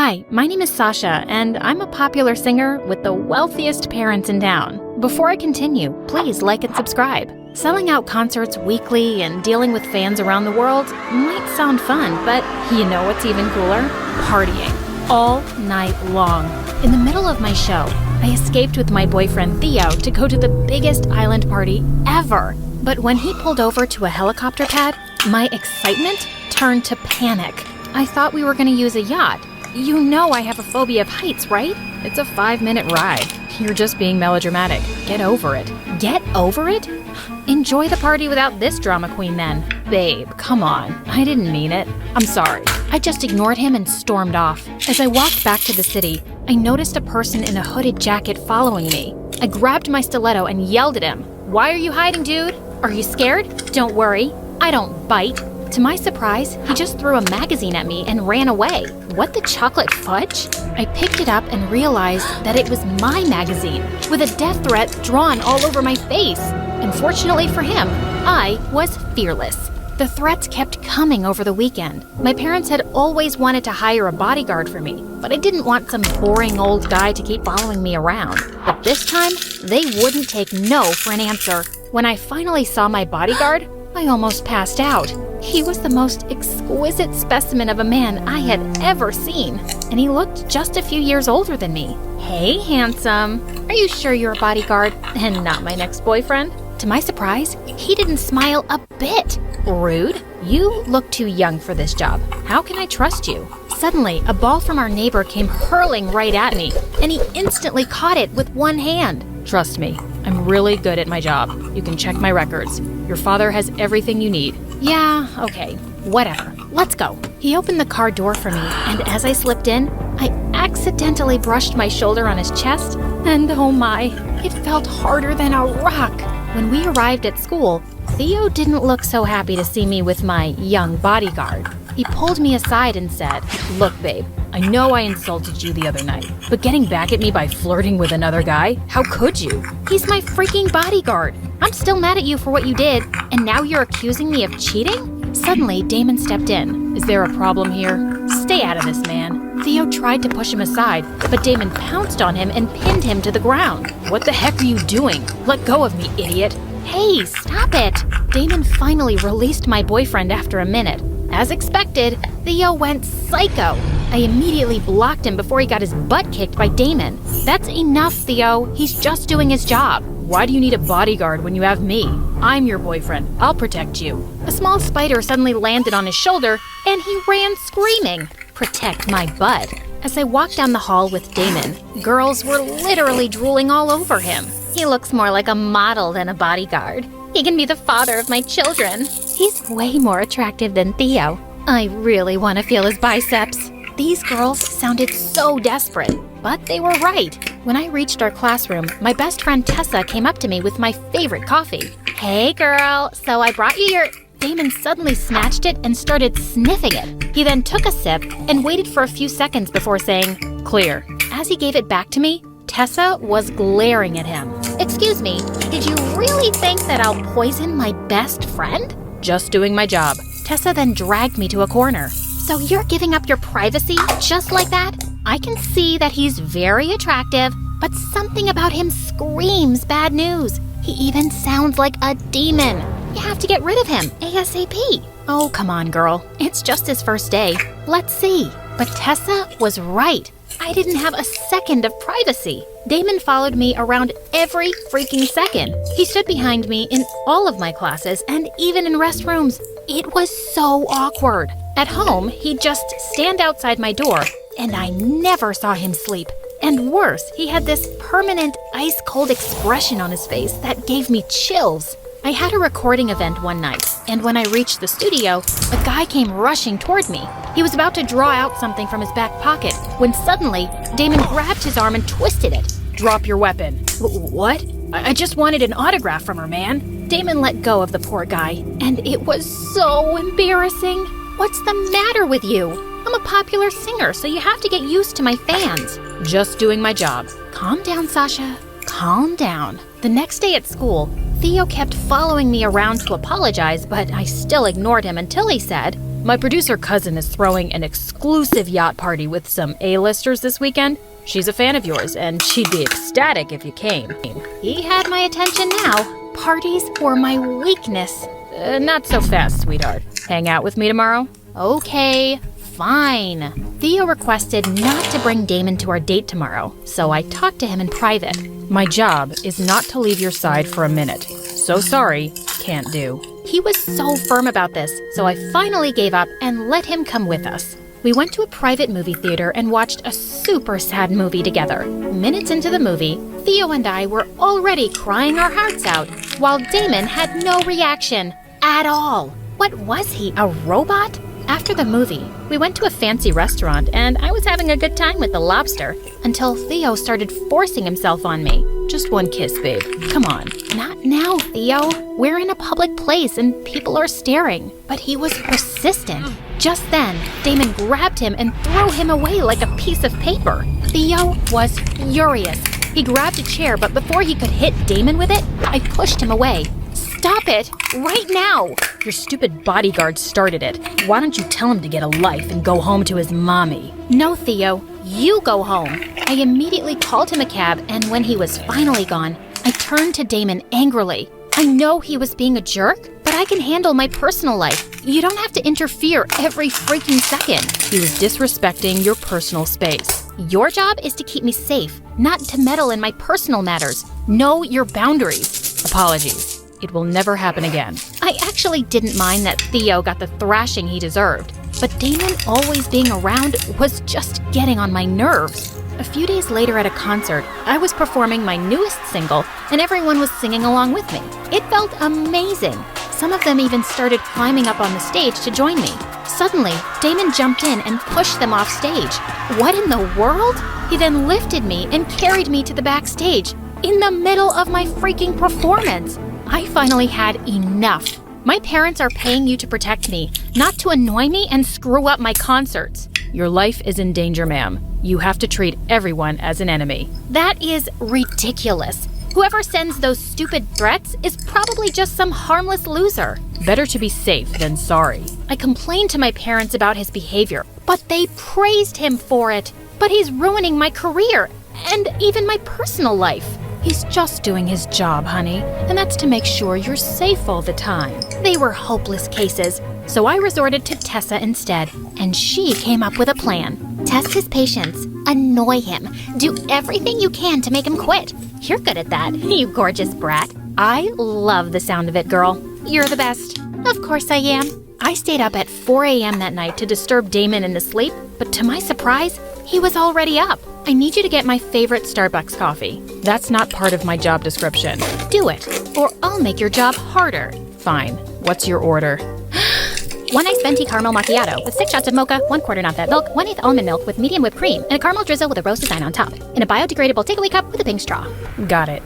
Hi, my name is Sasha, and I'm a popular singer with the wealthiest parents in town. Before I continue, please like and subscribe. Selling out concerts weekly and dealing with fans around the world might sound fun, but you know what's even cooler? Partying. All night long. In the middle of my show, I escaped with my boyfriend Theo to go to the biggest island party ever. But when he pulled over to a helicopter pad, my excitement turned to panic. I thought we were going to use a yacht. You know I have a phobia of heights, right? It's a 5-minute ride. You're just being melodramatic. Get over it. Get over it? Enjoy the party without this drama queen then. Babe, come on. I didn't mean it. I'm sorry. I just ignored him and stormed off. As I walked back to the city, I noticed a person in a hooded jacket following me. I grabbed my stiletto and yelled at him. Why are you hiding, dude? Are you scared? Don't worry. I don't bite. To my surprise, he just threw a magazine at me and ran away. What the chocolate fudge? I picked it up and realized that it was my magazine, with a death threat drawn all over my face. Unfortunately for him, I was fearless. The threats kept coming over the weekend. My parents had always wanted to hire a bodyguard for me, but I didn't want some boring old guy to keep following me around. But this time, they wouldn't take no for an answer. When I finally saw my bodyguard, I almost passed out. He was the most exquisite specimen of a man I had ever seen, and he looked just a few years older than me. Hey, handsome. Are you sure you're a bodyguard and not my next boyfriend? To my surprise, he didn't smile a bit. Rude. You look too young for this job. How can I trust you? Suddenly, a ball from our neighbor came hurling right at me, and he instantly caught it with one hand. Trust me, I'm really good at my job. You can check my records. Your father has everything you need. Yeah, okay, whatever. Let's go. He opened the car door for me, and as I slipped in, I accidentally brushed my shoulder on his chest, and oh my, it felt harder than a rock. When we arrived at school, Theo didn't look so happy to see me with my young bodyguard. He pulled me aside and said, Look, babe, I know I insulted you the other night, but getting back at me by flirting with another guy? How could you? He's my freaking bodyguard. I'm still mad at you for what you did, and now you're accusing me of cheating? Suddenly, Damon stepped in. Is there a problem here? Stay out of this, man. Theo tried to push him aside, but Damon pounced on him and pinned him to the ground. What the heck are you doing? Let go of me, idiot. Hey, stop it! Damon finally released my boyfriend after a minute. As expected, Theo went psycho. I immediately blocked him before he got his butt kicked by Damon. That's enough, Theo. He's just doing his job. Why do you need a bodyguard when you have me? I'm your boyfriend. I'll protect you. A small spider suddenly landed on his shoulder, and he ran screaming. Protect my butt. As I walked down the hall with Damon, girls were literally drooling all over him. He looks more like a model than a bodyguard. He can be the father of my children. He's way more attractive than Theo. I really want to feel his biceps. These girls sounded so desperate, but they were right. When I reached our classroom, my best friend Tessa came up to me with my favorite coffee. Hey girl, so I brought you your... Damon suddenly snatched it and started sniffing it. He then took a sip and waited for a few seconds before saying, Clear. As he gave it back to me, Tessa was glaring at him. Excuse me, did you really think that I'll poison my best friend? Just doing my job. Tessa then dragged me to a corner. So you're giving up your privacy just like that? I can see that he's very attractive, but something about him screams bad news. He even sounds like a demon. You have to get rid of him ASAP. Oh, come on, girl. It's just his first day. Let's see. But Tessa was right. I didn't have a second of privacy. Damon followed me around every freaking second. He stood behind me in all of my classes and even in restrooms. It was so awkward. At home, he'd just stand outside my door, and I never saw him sleep. And worse, he had this permanent ice-cold expression on his face that gave me chills. I had a recording event one night, and when I reached the studio, a guy came rushing toward me. He was about to draw out something from his back pocket, when suddenly, Damon grabbed his arm and twisted it. Drop your weapon. What? I just wanted an autograph from her, man. Damon let go of the poor guy, and it was so embarrassing. What's the matter with you? I'm a popular singer, so you have to get used to my fans. Just doing my job. Calm down, Sasha. Calm down. The next day at school, Theo kept following me around to apologize, but I still ignored him until he said, My producer cousin is throwing an exclusive yacht party with some A-listers this weekend. She's a fan of yours, and she'd be ecstatic if you came. He had my attention now. Parties were my weakness. Not so fast, sweetheart. Hang out with me tomorrow? Okay, fine. Theo requested not to bring Damon to our date tomorrow, so I talked to him in private. My job is not to leave your side for a minute. So sorry, can't do. He was so firm about this, so I finally gave up and let him come with us. We went to a private movie theater and watched a super sad movie together. Minutes into the movie, Theo and I were already crying our hearts out, while Damon had no reaction at all. What was he, a robot? After the movie, we went to a fancy restaurant and I was having a good time with the lobster until Theo started forcing himself on me. Just one kiss, babe. Come on. Not now, Theo. We're in a public place and people are staring. But he was persistent. Just then, Damon grabbed him and threw him away like a piece of paper. Theo was furious. He grabbed a chair, but before he could hit Damon with it, I pushed him away. Stop it! Right now! Your stupid bodyguard started it. Why don't you tell him to get a life and go home to his mommy? No, Theo. You go home. I immediately called him a cab, and when he was finally gone, I turned to Damon angrily. I know he was being a jerk, but I can handle my personal life. You don't have to interfere every freaking second. He was disrespecting your personal space. Your job is to keep me safe, not to meddle in my personal matters. Know your boundaries. Apologies. It will never happen again. I actually didn't mind that Theo got the thrashing he deserved, but Damon always being around was just getting on my nerves. A few days later at a concert, I was performing my newest single, and everyone was singing along with me. It felt amazing. Some of them even started climbing up on the stage to join me. Suddenly, Damon jumped in and pushed them off stage. What in the world? He then lifted me and carried me to the backstage, in the middle of my freaking performance. I finally had enough. My parents are paying you to protect me, not to annoy me and screw up my concerts. Your life is in danger, ma'am. You have to treat everyone as an enemy. That is ridiculous. Whoever sends those stupid threats is probably just some harmless loser. Better to be safe than sorry. I complained to my parents about his behavior, but they praised him for it. But he's ruining my career and even my personal life. He's just doing his job, honey, and that's to make sure you're safe all the time. They were hopeless cases, so I resorted to Tessa instead, and she came up with a plan. Test his patience, annoy him, do everything you can to make him quit. You're good at that, you gorgeous brat. I love the sound of it, girl. You're the best. Of course I am. I stayed up at 4 a.m. that night to disturb Damon in his sleep, but to my surprise, he was already up. I need you to get my favorite Starbucks coffee. That's not part of my job description. Do it, or I'll make your job harder. Fine. What's your order? 1 iced venti caramel macchiato with 6 shots of mocha, 1/4 not-fat milk, 1/8 almond milk with medium whipped cream, and a caramel drizzle with a rose design on top, in a biodegradable takeaway cup with a pink straw. Got it.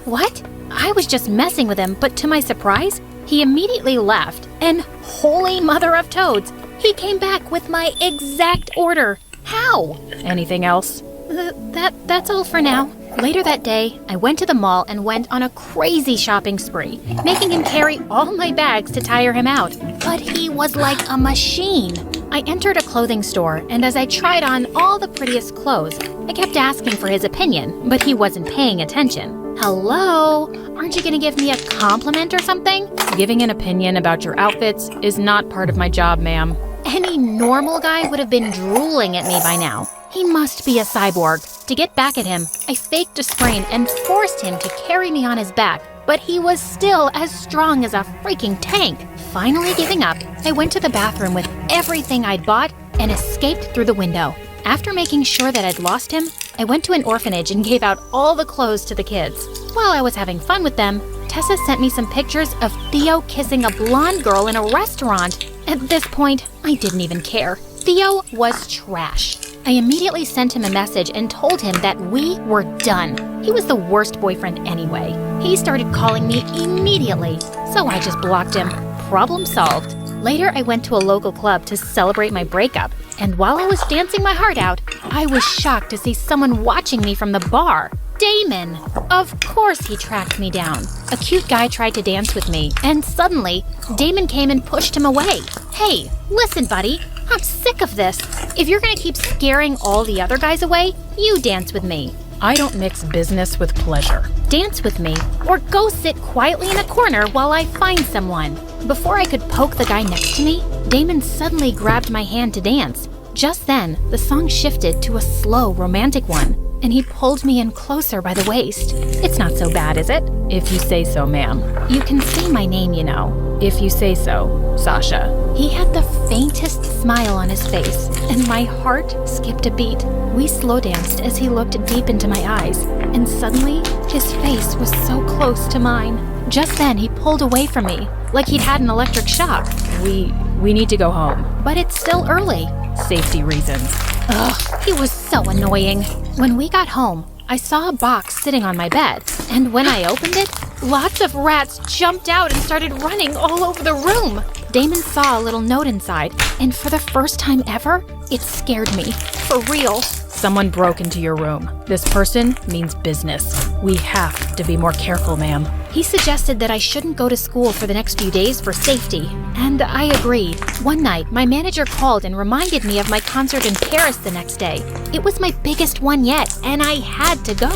What? I was just messing with him, but to my surprise, he immediately left, and holy mother of toads, he came back with my exact order. How? Anything else? That's all for now. Later that day, I went to the mall and went on a crazy shopping spree, making him carry all my bags to tire him out. But he was like a machine. I entered a clothing store, and as I tried on all the prettiest clothes, I kept asking for his opinion, but he wasn't paying attention. Hello? Aren't you gonna give me a compliment or something? Giving an opinion about your outfits is not part of my job, ma'am. Any normal guy would have been drooling at me by now. He must be a cyborg. To get back at him, I faked a sprain and forced him to carry me on his back, but he was still as strong as a freaking tank. Finally giving up, I went to the bathroom with everything I'd bought and escaped through the window. After making sure that I'd lost him, I went to an orphanage and gave out all the clothes to the kids. While I was having fun with them, Tessa sent me some pictures of Theo kissing a blonde girl in a restaurant. At this point, I didn't even care. Theo was trash. I immediately sent him a message and told him that we were done. He was the worst boyfriend anyway. He started calling me immediately, so I just blocked him. Problem solved. Later, I went to a local club to celebrate my breakup, and while I was dancing my heart out, I was shocked to see someone watching me from the bar. Damon! Of course he tracked me down. A cute guy tried to dance with me, and suddenly, Damon came and pushed him away. Hey, listen, buddy. I'm sick of this. If you're gonna keep scaring all the other guys away, you dance with me. I don't mix business with pleasure. Dance with me, or go sit quietly in a corner while I find someone. Before I could poke the guy next to me, Damon suddenly grabbed my hand to dance. Just then, the song shifted to a slow, romantic one, and he pulled me in closer by the waist. It's not so bad, is it? If you say so, ma'am. You can say my name, you know. If you say so, Sasha. He had the faintest smile on his face, and my heart skipped a beat. We slow danced as he looked deep into my eyes, and suddenly, his face was so close to mine. Just then, he pulled away from me, like he'd had an electric shock. We need to go home. But it's still early. Safety reasons. Ugh, he was so annoying. When we got home, I saw a box sitting on my bed, and when I opened it, lots of rats jumped out and started running all over the room. Damon saw a little note inside, and for the first time ever, it scared me. For real. Someone broke into your room. This person means business. We have to be more careful, ma'am. He suggested that I shouldn't go to school for the next few days for safety, and I agreed. One night, my manager called and reminded me of my concert in Paris the next day. It was my biggest one yet, and I had to go.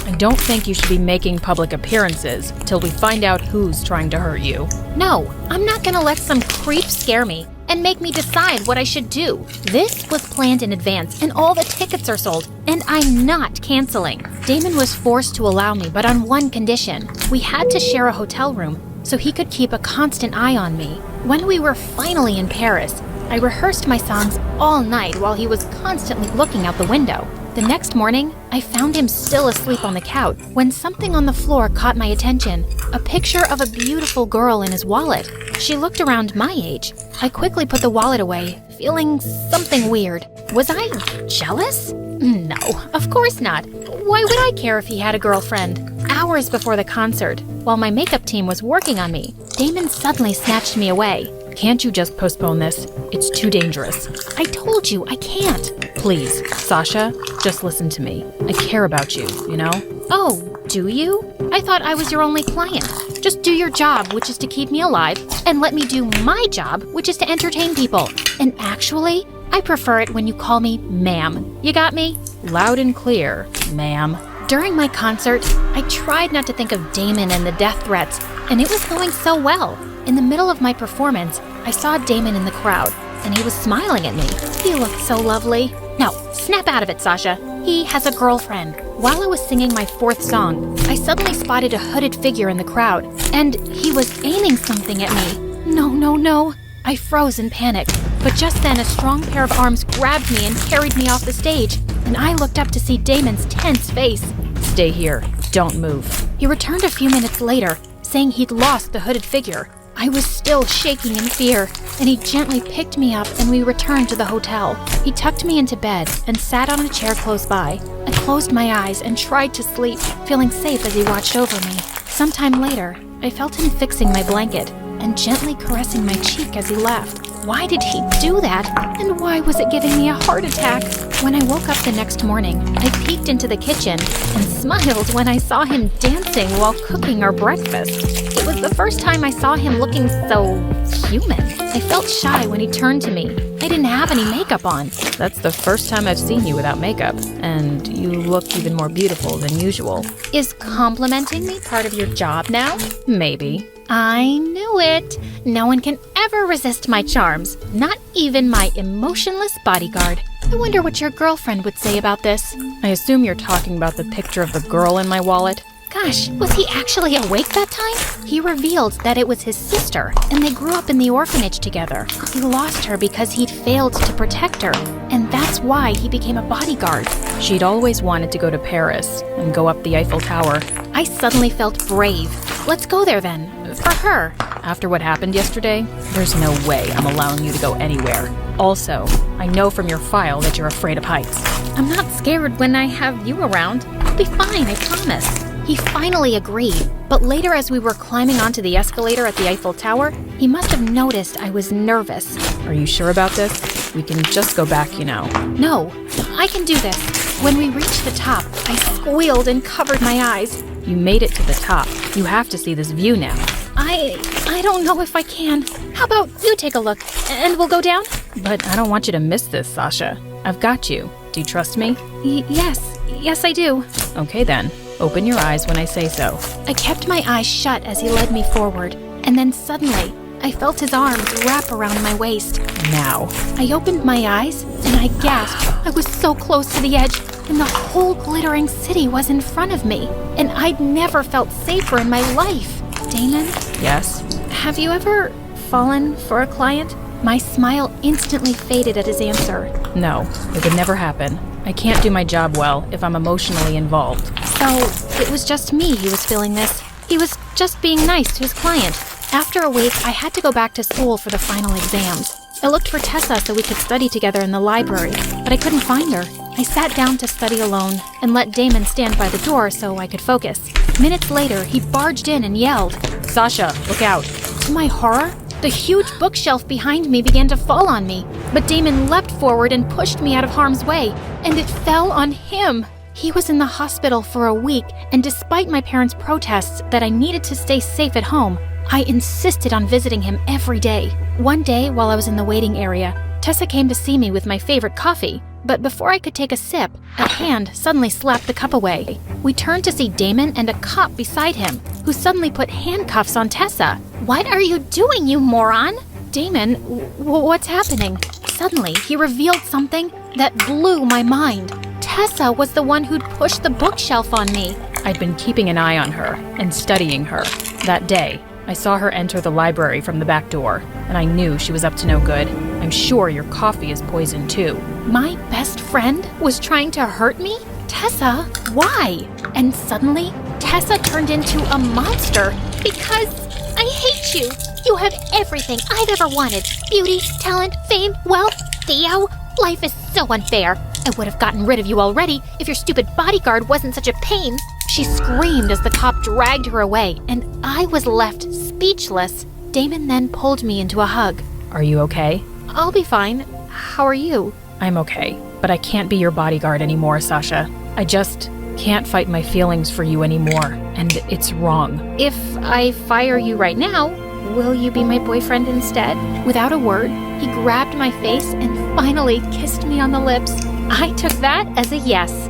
I don't think you should be making public appearances till we find out who's trying to hurt you. No, I'm not gonna let some creep scare me and make me decide what I should do. This was planned in advance, and all the tickets are sold, and I'm not canceling. Damon was forced to allow me, but on one condition. We had to share a hotel room, so he could keep a constant eye on me. When we were finally in Paris, I rehearsed my songs all night while he was constantly looking out the window. The next morning, I found him still asleep on the couch when something on the floor caught my attention. A picture of a beautiful girl in his wallet. She looked around my age. I quickly put the wallet away, feeling something weird. Was I jealous? No, of course not. Why would I care if he had a girlfriend? Hours before the concert, while my makeup team was working on me, Damon suddenly snatched me away. Can't you just postpone this? It's too dangerous. I told you, I can't. Please, Sasha, just listen to me. I care about you, you know? Oh, do you? I thought I was your only client. Just do your job, which is to keep me alive, and let me do my job, which is to entertain people. And actually, I prefer it when you call me ma'am. You got me? Loud and clear, ma'am. During my concert, I tried not to think of Damon and the death threats, and it was going so well. In the middle of my performance, I saw Damon in the crowd, and he was smiling at me. He looked so lovely. Now, snap out of it, Sasha. He has a girlfriend. While I was singing my fourth song, I suddenly spotted a hooded figure in the crowd, and he was aiming something at me. No. I froze in panic, but just then a strong pair of arms grabbed me and carried me off the stage, and I looked up to see Damon's tense face. Stay here. Don't move. He returned a few minutes later, saying he'd lost the hooded figure. I was still shaking in fear, and he gently picked me up and we returned to the hotel. He tucked me into bed and sat on a chair close by. I closed my eyes and tried to sleep, feeling safe as he watched over me. Sometime later, I felt him fixing my blanket and gently caressing my cheek as he laughed. Why did he do that? And why was it giving me a heart attack? When I woke up the next morning, I peeked into the kitchen and smiled when I saw him dancing while cooking our breakfast. It was the first time I saw him looking so human. I felt shy when he turned to me. I didn't have any makeup on. That's the first time I've seen you without makeup, and you look even more beautiful than usual. Is complimenting me part of your job now? Maybe. I knew it. No one can ever resist my charms, not even my emotionless bodyguard. I wonder what your girlfriend would say about this. I assume you're talking about the picture of the girl in my wallet. Gosh, was he actually awake that time? He revealed that it was his sister, and they grew up in the orphanage together. He lost her because he'd failed to protect her, and that's why he became a bodyguard. She'd always wanted to go to Paris and go up the Eiffel Tower. I suddenly felt brave. Let's go there then, for her. After what happened yesterday, there's no way I'm allowing you to go anywhere. Also, I know from your file that you're afraid of heights. I'm not scared when I have you around. I'll be fine, I promise. He finally agreed, but later as we were climbing onto the escalator at the Eiffel Tower, he must have noticed I was nervous. Are you sure about this? We can just go back, you know. No, I can do this. When we reached the top, I squealed and covered my eyes. You made it to the top. You have to see this view now. I don't know if I can. How about you take a look, and we'll go down? But I don't want you to miss this, Sasha. I've got you. Do you trust me? Yes, I do. Okay then. Open your eyes when I say so. I kept my eyes shut as he led me forward, and then suddenly, I felt his arms wrap around my waist. Now. I opened my eyes, and I gasped. I was so close to the edge, and the whole glittering city was in front of me, and I'd never felt safer in my life. Damon? Yes? Have you ever fallen for a client? My smile instantly faded at his answer. No, it would never happen. I can't do my job well if I'm emotionally involved. So, it was just me he was feeling this. He was just being nice to his client. After a week, I had to go back to school for the final exams. I looked for Tessa so we could study together in the library, but I couldn't find her. I sat down to study alone and let Damon stand by the door so I could focus. Minutes later, he barged in and yelled, Sasha, look out. To my horror, the huge bookshelf behind me began to fall on me, but Damon leapt forward and pushed me out of harm's way, and it fell on him. He was in the hospital for a week, and despite my parents' protests that I needed to stay safe at home, I insisted on visiting him every day. One day, while I was in the waiting area, Tessa came to see me with my favorite coffee, but before I could take a sip, a hand suddenly slapped the cup away. We turned to see Damon and a cop beside him, who suddenly put handcuffs on Tessa. What are you doing, you moron? Damon, what's happening? Suddenly, he revealed something that blew my mind. Tessa was the one who'd pushed the bookshelf on me. I'd been keeping an eye on her and studying her. That day, I saw her enter the library from the back door, and I knew she was up to no good. I'm sure your coffee is poisoned too. My best friend was trying to hurt me? Tessa, why? And suddenly, Tessa turned into a monster. Because I hate you. You have everything I've ever wanted. Beauty, talent, fame, wealth. Theo, life is so unfair. I would have gotten rid of you already if your stupid bodyguard wasn't such a pain. She screamed as the cop dragged her away, and I was left speechless. Damon then pulled me into a hug. Are you okay? I'll be fine. How are you? I'm okay, but I can't be your bodyguard anymore, Sasha. I just can't fight my feelings for you anymore, and it's wrong. If I fire you right now, will you be my boyfriend instead? Without a word, he grabbed my face and finally kissed me on the lips. I took that as a yes.